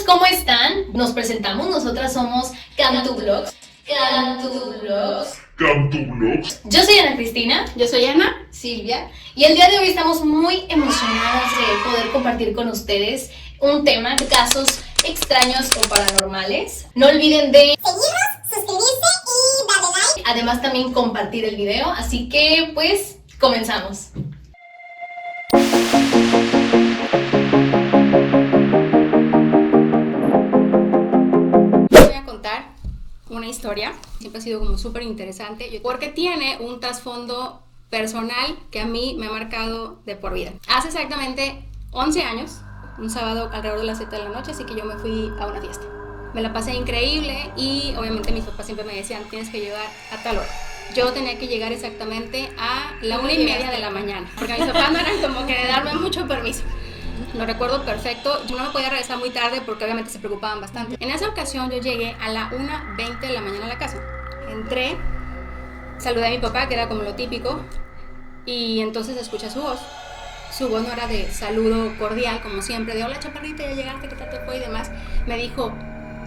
chicos, ¿cómo están? Nos presentamos, nosotras somos CantuVlogs. CantuVlogs. Yo soy Ana Cristina. Yo soy Ana, Silvia. Y el día de hoy estamos muy emocionadas de poder compartir con ustedes un tema, casos extraños o paranormales. No olviden de seguirnos, suscribirse y darle like. Además también compartir el video, así que pues comenzamos. Voy a contar una historia, siempre ha sido como súper interesante, porque tiene un trasfondo personal que a mí me ha marcado de por vida. Hace exactamente 11 años, un sábado alrededor de las 7 de la noche, así que yo me fui a una fiesta. Me la pasé increíble y obviamente mis papás siempre me decían, tienes que llegar a tal hora. Yo tenía que llegar exactamente a la 1:30 de la mañana, porque mis papás no eran como que de darme mucho permiso. Lo recuerdo perfecto, yo no me podía regresar muy tarde porque obviamente se preocupaban bastante. En esa ocasión yo llegué a la 1:20 de la mañana a la casa. Entré, saludé a mi papá, que era como lo típico, y entonces escuché su voz. Su voz no era de saludo cordial, como siempre, de hola chaparrita, ya llegaste, ¿qué tal te fue? Y demás. Me dijo,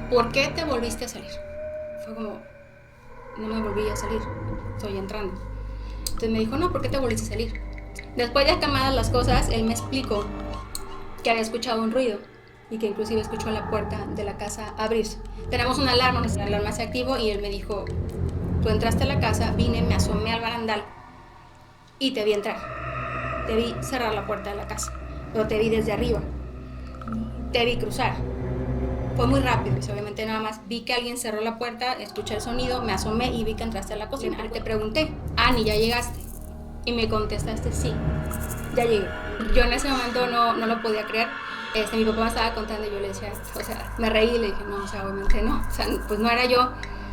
¿por qué te volviste a salir? Fue como, no me volví a salir, estoy entrando. Entonces me dijo, no, ¿por qué te volviste a salir? Después de aclamadas las cosas, él me explicó que había escuchado un ruido y que inclusive escuchó la puerta de la casa abrirse. Tenemos una alarma, nuestra alarma se activó y él me dijo, tú entraste a la casa, vine, me asomé al barandal y te vi entrar. Te vi cerrar la puerta de la casa, pero te vi desde arriba. Te vi cruzar. Fue muy rápido, y obviamente nada más vi que alguien cerró la puerta, escuché el sonido, me asomé y vi que entraste a la cocina. Te pregunté, Ani, ¿ya llegaste? Y me contestaste, sí, ya llegué. Yo en ese momento no lo podía creer. Mi papá me estaba contando y yo le decía, o sea, me reí y le dije, no, o sea, obviamente no, o sea, pues no era yo.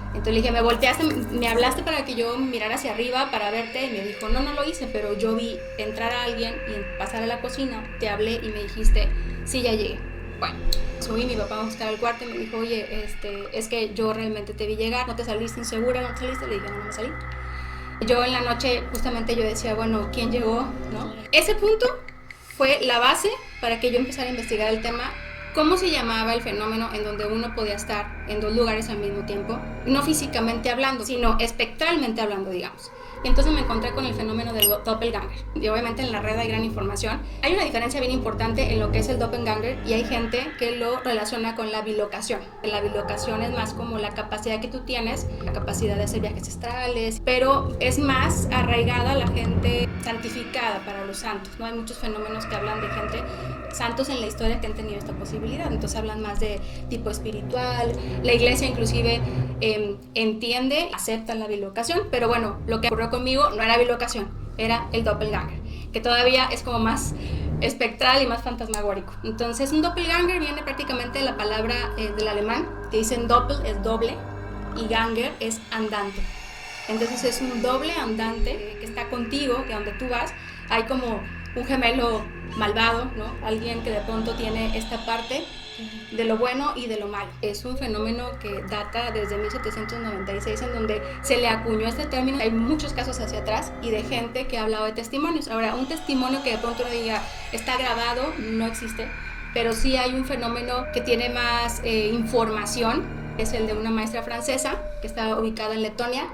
Entonces le dije, me volteaste, me hablaste para que yo mirara hacia arriba para verte, y me dijo, no lo hice, pero yo vi entrar a alguien y pasar a la cocina, te hablé y me dijiste, sí, ya llegué. Bueno, subí, mi papá me buscar al cuarto y me dijo, oye, es que yo realmente te vi llegar, ¿no te saliste insegura? ¿No te saliste? Le dije, no me salí. Yo en la noche justamente yo decía, bueno, ¿quién llegó? ¿No? Ese punto fue la base para que yo empezara a investigar el tema. ¿Cómo se llamaba el fenómeno en donde uno podía estar en dos lugares al mismo tiempo? No físicamente hablando, sino espectralmente hablando, digamos. Y entonces me encontré con el fenómeno del doppelganger. Y obviamente en la red hay gran información. Hay una diferencia bien importante en lo que es el doppelganger y hay gente que lo relaciona con la bilocación. La bilocación es más como la capacidad que tú tienes, la capacidad de hacer viajes astrales, pero es más arraigada a la gente santificada para los santos, ¿no? Hay muchos fenómenos que hablan de gente santos en la historia que han tenido esta posibilidad, entonces hablan más de tipo espiritual. La iglesia inclusive entiende, acepta la bilocación, pero bueno, lo que ocurrió conmigo no era bilocación, era el doppelganger, que todavía es como más espectral y más fantasmagórico. Entonces un doppelganger viene prácticamente de la palabra del alemán, que dicen doppel es doble y ganger es andante. Entonces es un doble andante que está contigo, que donde tú vas hay como un gemelo malvado, ¿no? Alguien que de pronto tiene esta parte de lo bueno y de lo malo. Es un fenómeno que data desde 1796, en donde se le acuñó este término. Hay muchos casos hacia atrás y de gente que ha hablado de testimonios. Ahora, un testimonio que de pronto uno diga está grabado, no existe, pero sí hay un fenómeno que tiene más información. Es el de una maestra francesa que está ubicada en Letonia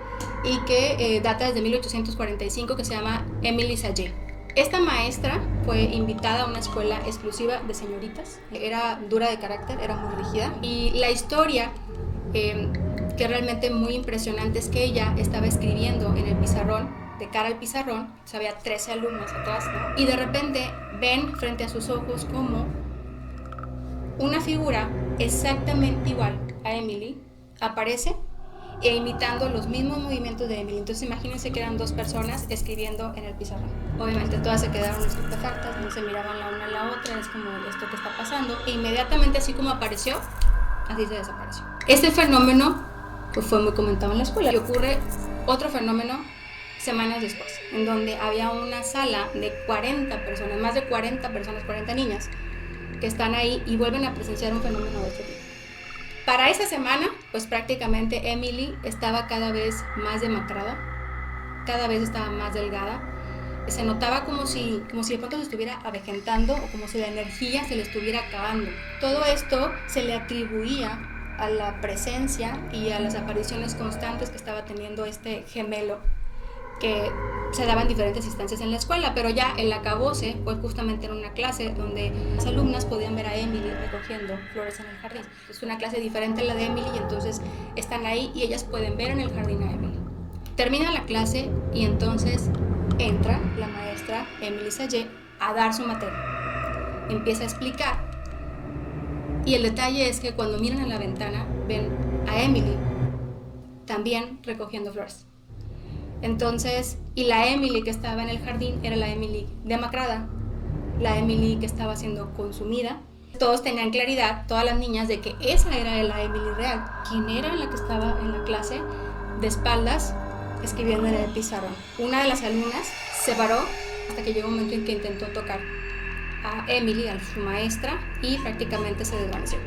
y que data desde 1845, que se llama Émilie Saget. Esta maestra fue invitada a una escuela exclusiva de señoritas. Era dura de carácter, era muy rígida. Y la historia que realmente muy impresionante es que ella estaba escribiendo en el pizarrón, de cara al pizarrón, o sea, había 13 alumnos atrás, ¿no? Y de repente ven frente a sus ojos como una figura exactamente igual a Emily aparece e imitando los mismos movimientos de Emily. Entonces imagínense que eran dos personas escribiendo en el pizarrón. Obviamente todas se quedaron estupefactas, no se miraban la una a la otra, es como esto que está pasando. E inmediatamente así como apareció, así se desapareció. Este fenómeno pues, fue muy comentado en la escuela. Y ocurre otro fenómeno semanas después, en donde había una sala de 40 personas, más de 40 personas, 40 niñas, que están ahí y vuelven a presenciar un fenómeno de este tipo. Para esa semana, pues prácticamente Emily estaba cada vez más demacrada, cada vez estaba más delgada, Se notaba como si de pronto se estuviera avejentando o como si la energía se le estuviera acabando. Todo esto se le atribuía a la presencia y a las apariciones constantes que estaba teniendo este gemelo que se daba en diferentes instancias en la escuela, pero ya el acabose fue justamente en una clase donde las alumnas podían ver a Emily recogiendo flores en el jardín. Es una clase diferente a la de Emily y entonces están ahí y ellas pueden ver en el jardín a Emily. Termina la clase y entonces entra la maestra Emily Sayé a dar su materia. Empieza a explicar y el detalle es que cuando miran a la ventana ven a Emily también recogiendo flores. Entonces, y la Emily que estaba en el jardín era la Emily demacrada, la Emily que estaba siendo consumida. Todos tenían claridad, todas las niñas, de que esa era la Emily real. ¿Quién era la que estaba en la clase de espaldas escribiendo en el pizarrón? Una de las alumnas se paró hasta que llegó un momento en que intentó tocar a Emily, a su maestra, y prácticamente se desvaneció.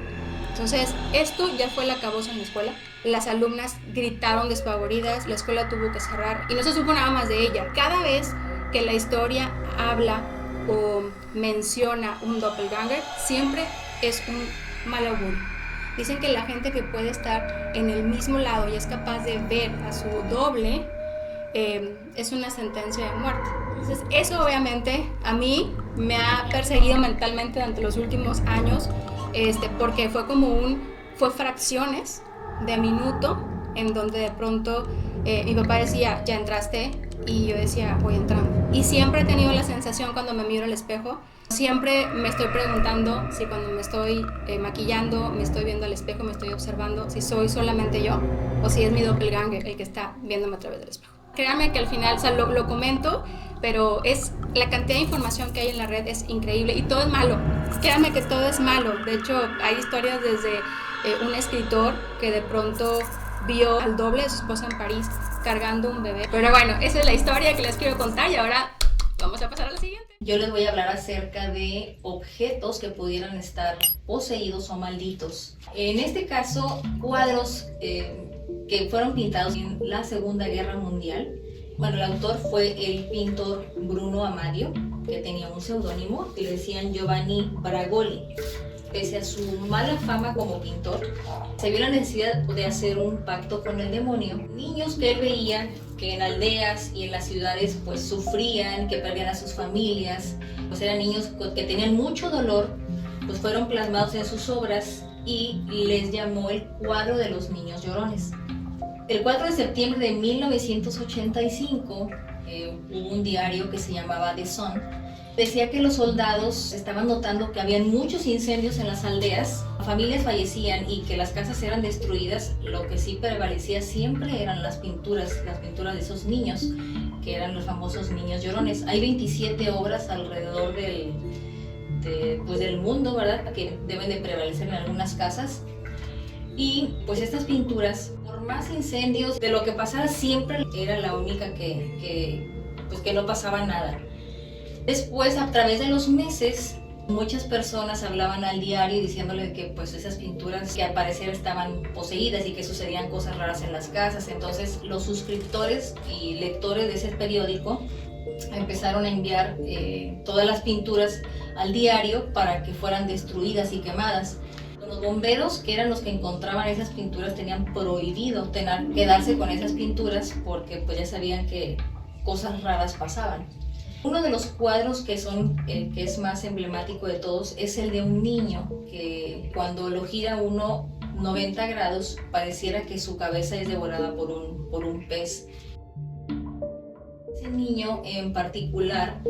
Entonces, esto ya fue el acabose en la escuela. Las alumnas gritaron despavoridas, la escuela tuvo que cerrar y no se supo nada más de ella. Cada vez que la historia habla o menciona un doppelganger, siempre es un mal augurio. Dicen que la gente que puede estar en el mismo lado y es capaz de ver a su doble, es una sentencia de muerte. Entonces, eso obviamente a mí me ha perseguido mentalmente durante los últimos años, porque fue fracciones de minuto en donde de pronto mi papá decía, ¿ya entraste? Y yo decía, voy entrando. Y siempre he tenido la sensación cuando me miro al espejo, siempre me estoy preguntando si cuando me estoy maquillando, me estoy viendo al espejo, me estoy observando, si soy solamente yo o si es mi doppelganger el que está viéndome a través del espejo. Créanme que al final, o sea, lo comento, pero es la cantidad de información que hay en la red es increíble y todo es malo. Créanme que todo es malo. De hecho, hay historias desde un escritor que de pronto vio al doble de su esposa en París cargando un bebé. Pero bueno, esa es la historia que les quiero contar y ahora vamos a pasar a la siguiente. Yo les voy a hablar acerca de objetos que pudieran estar poseídos o malditos. En este caso, cuadros que fueron pintados en la Segunda Guerra Mundial. Bueno, el autor fue el pintor Bruno Amadio, que tenía un seudónimo que le decían Giovanni Bragoli. Pese a su mala fama como pintor, se vio la necesidad de hacer un pacto con el demonio. Niños que él veía que en aldeas y en las ciudades pues sufrían, que perdían a sus familias, pues eran niños que tenían mucho dolor, pues fueron plasmados en sus obras y les llamó el cuadro de los niños llorones. El 4 de septiembre de 1985 hubo un diario que se llamaba The Sun. Decía que los soldados estaban notando que habían muchos incendios en las aldeas, familias fallecían y que las casas eran destruidas. Lo que sí prevalecía siempre eran las pinturas de esos niños, que eran los famosos niños llorones. Hay 27 obras alrededor del mundo, ¿verdad?, que deben de prevalecer en algunas casas. Y pues estas pinturas, por más incendios, de lo que pasara siempre era la única que no pasaba nada. Después, a través de los meses, muchas personas hablaban al diario diciéndole que pues esas pinturas que al parecer estaban poseídas y que sucedían cosas raras en las casas. Entonces los suscriptores y lectores de ese periódico empezaron a enviar todas las pinturas al diario para que fueran destruidas y quemadas. Los bomberos, que eran los que encontraban esas pinturas, tenían prohibido quedarse con esas pinturas porque pues ya sabían que cosas raras pasaban. Uno de los cuadros que es más emblemático de todos es el de un niño que cuando lo gira 90 grados pareciera que su cabeza es devorada por un pez. Ese niño en particular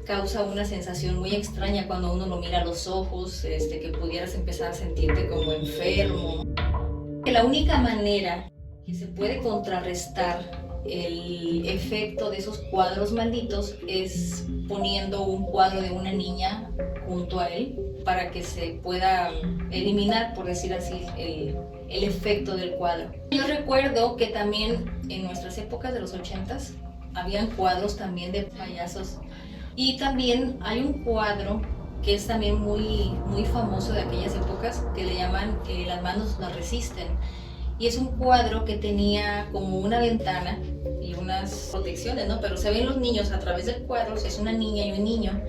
causa una sensación muy extraña cuando uno lo mira a los ojos, que pudieras empezar a sentirte como enfermo. La única manera que se puede contrarrestar el efecto de esos cuadros malditos es poniendo un cuadro de una niña junto a él para que se pueda eliminar, por decir así, el efecto del cuadro. Yo recuerdo que también en nuestras épocas de los 80s habían cuadros también de payasos y también hay un cuadro que es también muy, muy famoso de aquellas épocas que le llaman Las manos no resisten. Y es un cuadro que tenía como una ventana y algunas protecciones, ¿no? Pero se ven los niños a través del cuadro, si es una niña y un niño,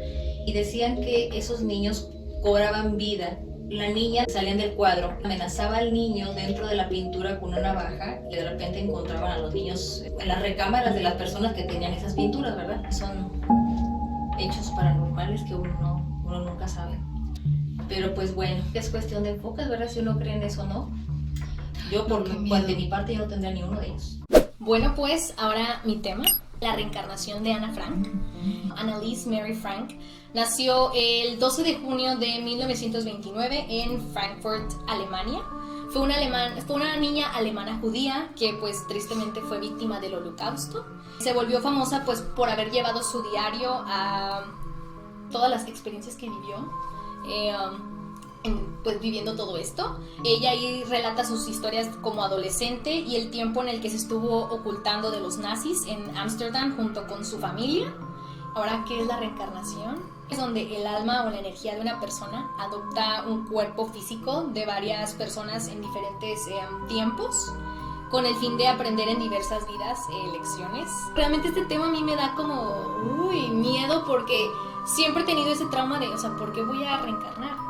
y decían que esos niños cobraban vida. La niña salía del cuadro, amenazaba al niño dentro de la pintura con una navaja y de repente encontraban a los niños en las recámaras de las personas que tenían esas pinturas, ¿verdad? Son hechos paranormales que uno nunca sabe. Pero pues bueno, es cuestión de enfoques, ¿verdad? Si uno cree en eso o no. Yo, por de mi parte, yo no tendría ni uno de ellos. Bueno, pues ahora mi tema, la reencarnación de Ana Frank. Anneliese Mary Frank nació el 12 de junio de 1929 en Frankfurt, Alemania. Fue una niña alemana judía que pues tristemente fue víctima del Holocausto. Se volvió famosa pues por haber llevado su diario a todas las experiencias que vivió. Pues viviendo todo esto. Ella ahí relata sus historias como adolescente y el tiempo en el que se estuvo ocultando de los nazis en Ámsterdam junto con su familia. Ahora, ¿qué es la reencarnación? Es donde el alma o la energía de una persona adopta un cuerpo físico de varias personas en diferentes tiempos, con el fin de aprender en diversas vidas lecciones. Realmente este tema a mí me da como miedo, porque siempre he tenido ese trauma de, ¿por qué voy a reencarnar?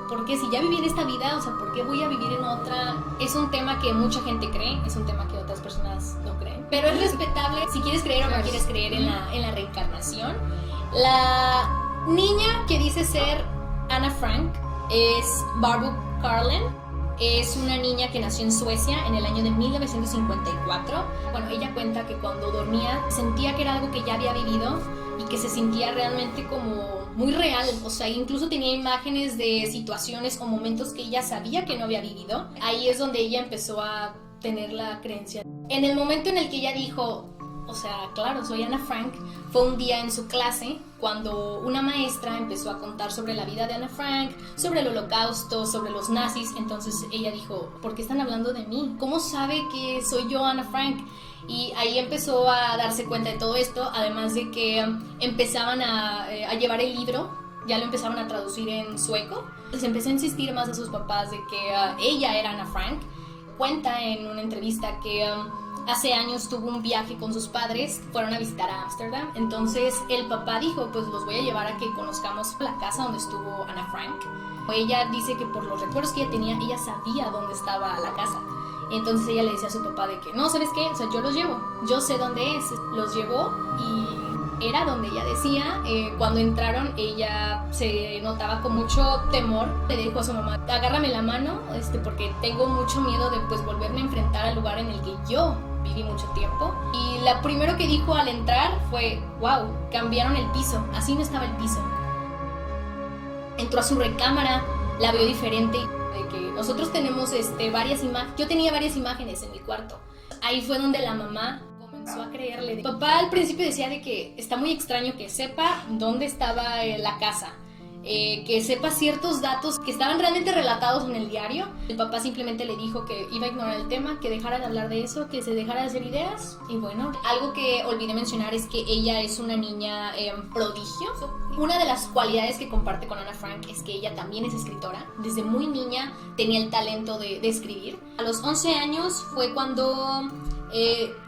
Porque si ya viví en esta vida, ¿por qué voy a vivir en otra? Es un tema que mucha gente cree, es un tema que otras personas no creen. Pero es respetable si quieres creer o no quieres creer en la reencarnación. La niña que dice ser Ana Frank es Barbro Karlen. Es una niña que nació en Suecia en el año de 1954. Bueno, ella cuenta que cuando dormía sentía que era algo que ya había vivido y que se sentía realmente como muy real, incluso tenía imágenes de situaciones o momentos que ella sabía que no había vivido. Ahí es donde ella empezó a tener la creencia. En el momento en el que ella dijo, claro, soy Ana Frank, fue un día en su clase cuando una maestra empezó a contar sobre la vida de Ana Frank, sobre el Holocausto, sobre los nazis. Entonces ella dijo, ¿por qué están hablando de mí? ¿Cómo sabe que soy yo Ana Frank? Y ahí empezó a darse cuenta de todo esto, además de que empezaban a llevar el libro, ya lo empezaban a traducir en sueco. Les empezó a insistir más a sus papás de que ella era Ana Frank. Cuenta en una entrevista que hace años tuvo un viaje con sus padres, fueron a visitar a Ámsterdam. Entonces el papá dijo, pues los voy a llevar a que conozcamos la casa donde estuvo Ana Frank. Ella dice que por los recuerdos que ella tenía, ella sabía dónde estaba la casa. Entonces ella le decía a su papá de que, no, ¿sabes qué? Yo los llevo, yo sé dónde es. Los llevó y era donde ella decía. Cuando entraron, ella se notaba con mucho temor. Le dijo a su mamá, agárrame la mano, porque tengo mucho miedo de pues volverme a enfrentar al lugar en el que yo viví mucho tiempo. Y lo primero que dijo al entrar fue, wow, cambiaron el piso, así no estaba el piso. Entró a su recámara, la vio diferente. De que nosotros tenemos varias imágenes. Yo tenía varias imágenes en mi cuarto. Ahí fue donde la mamá comenzó a creerle. Papá al principio decía de que está muy extraño que sepa dónde estaba la casa, que sepa ciertos datos que estaban realmente relatados en el diario. El papá simplemente le dijo que iba a ignorar el tema, que dejara de hablar de eso, que se dejara de hacer ideas. Y bueno, algo que olvidé mencionar es que ella es una niña prodigio. Una de las cualidades que comparte con Ana Frank es que ella también es escritora. Desde muy niña tenía el talento de escribir. A los 11 años fue cuando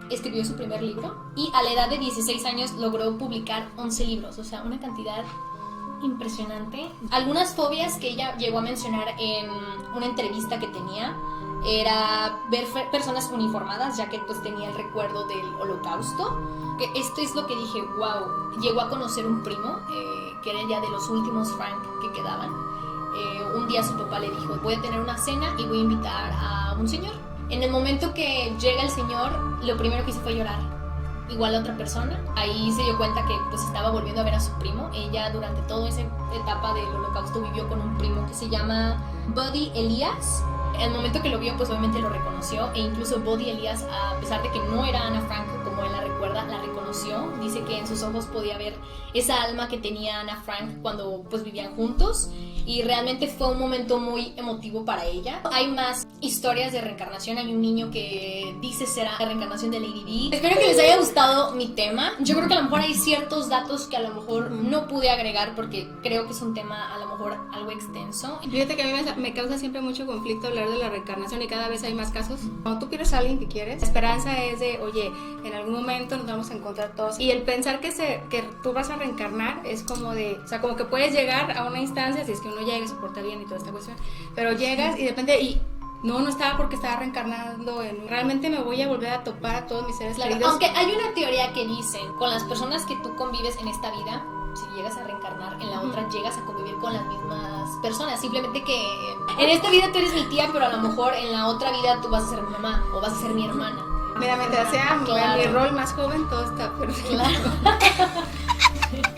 escribió su primer libro, y a la edad de 16 años logró publicar 11 libros, una cantidad impresionante. Algunas fobias que ella llegó a mencionar en una entrevista que tenía era ver personas uniformadas, ya que pues tenía el recuerdo del Holocausto. Que esto es lo que dije, wow. Llegó a conocer un primo que era ya de los últimos Frank que quedaban. Un día su papá le dijo, voy a tener una cena y voy a invitar a un señor. En el momento que llega el señor, lo primero que hizo fue llorar, igual a otra persona. Ahí se dio cuenta que pues estaba volviendo a ver a su primo. Ella durante toda esa etapa del Holocausto vivió con un primo que se llama Buddy Elias. El momento que lo vio, pues obviamente lo reconoció, e incluso Buddy Elias, a pesar de que no era Ana Frank como él la recuerda, recuerda, la reconoció. Dice que en sus ojos podía ver esa alma que tenía Ana Frank cuando pues vivían juntos, y realmente fue un momento muy emotivo para ella. Hay más historias de reencarnación. Hay un niño que dice ser la reencarnación de Lady Di. Espero que les haya gustado mi tema. Yo creo que a lo mejor hay ciertos datos que a lo mejor no pude agregar porque creo que es un tema a lo mejor algo extenso. Fíjate que a mí me causa siempre mucho conflicto hablar de la reencarnación, y cada vez hay más casos. Cuando tú pierdes a alguien que quieres, la esperanza es de, oye, en algún momento nos vamos a encontrar todos. Y el pensar que tú vas a reencarnar es como de, o sea, como que puedes llegar a una instancia, si es que uno llega y se porta bien y toda esta cuestión, pero llegas y depende, y no estaba porque estaba reencarnando realmente me voy a volver a topar a todos mis seres queridos. Aunque hay una teoría que dice, con las personas que tú convives en esta vida, si llegas a reencarnar en la otra, llegas a convivir con las mismas personas. Simplemente que en esta vida tú eres mi tía, pero a lo mejor en la otra vida tú vas a ser mi mamá o vas a ser mi hermana. Mira, mientras sea Claro. mi rol más joven, todo está perfecto. Claro.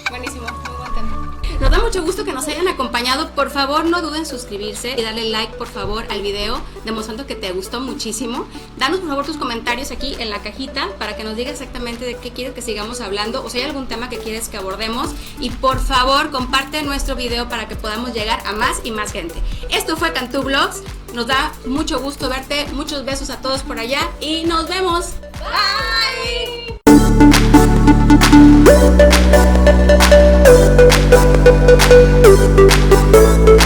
Buenísimo, muy buen tema. Nos da mucho gusto que nos hayan acompañado. Por favor, no duden en suscribirse y darle like, por favor, al video, demostrando que te gustó muchísimo. Danos, por favor, tus comentarios aquí en la cajita para que nos digas exactamente de qué quieres que sigamos hablando, o si hay algún tema que quieres que abordemos. Y por favor, comparte nuestro video para que podamos llegar a más y más gente. Esto fue Cantú Vlogs. Nos da mucho gusto verte. Muchos besos a todos por allá y nos vemos. Bye. Thank you.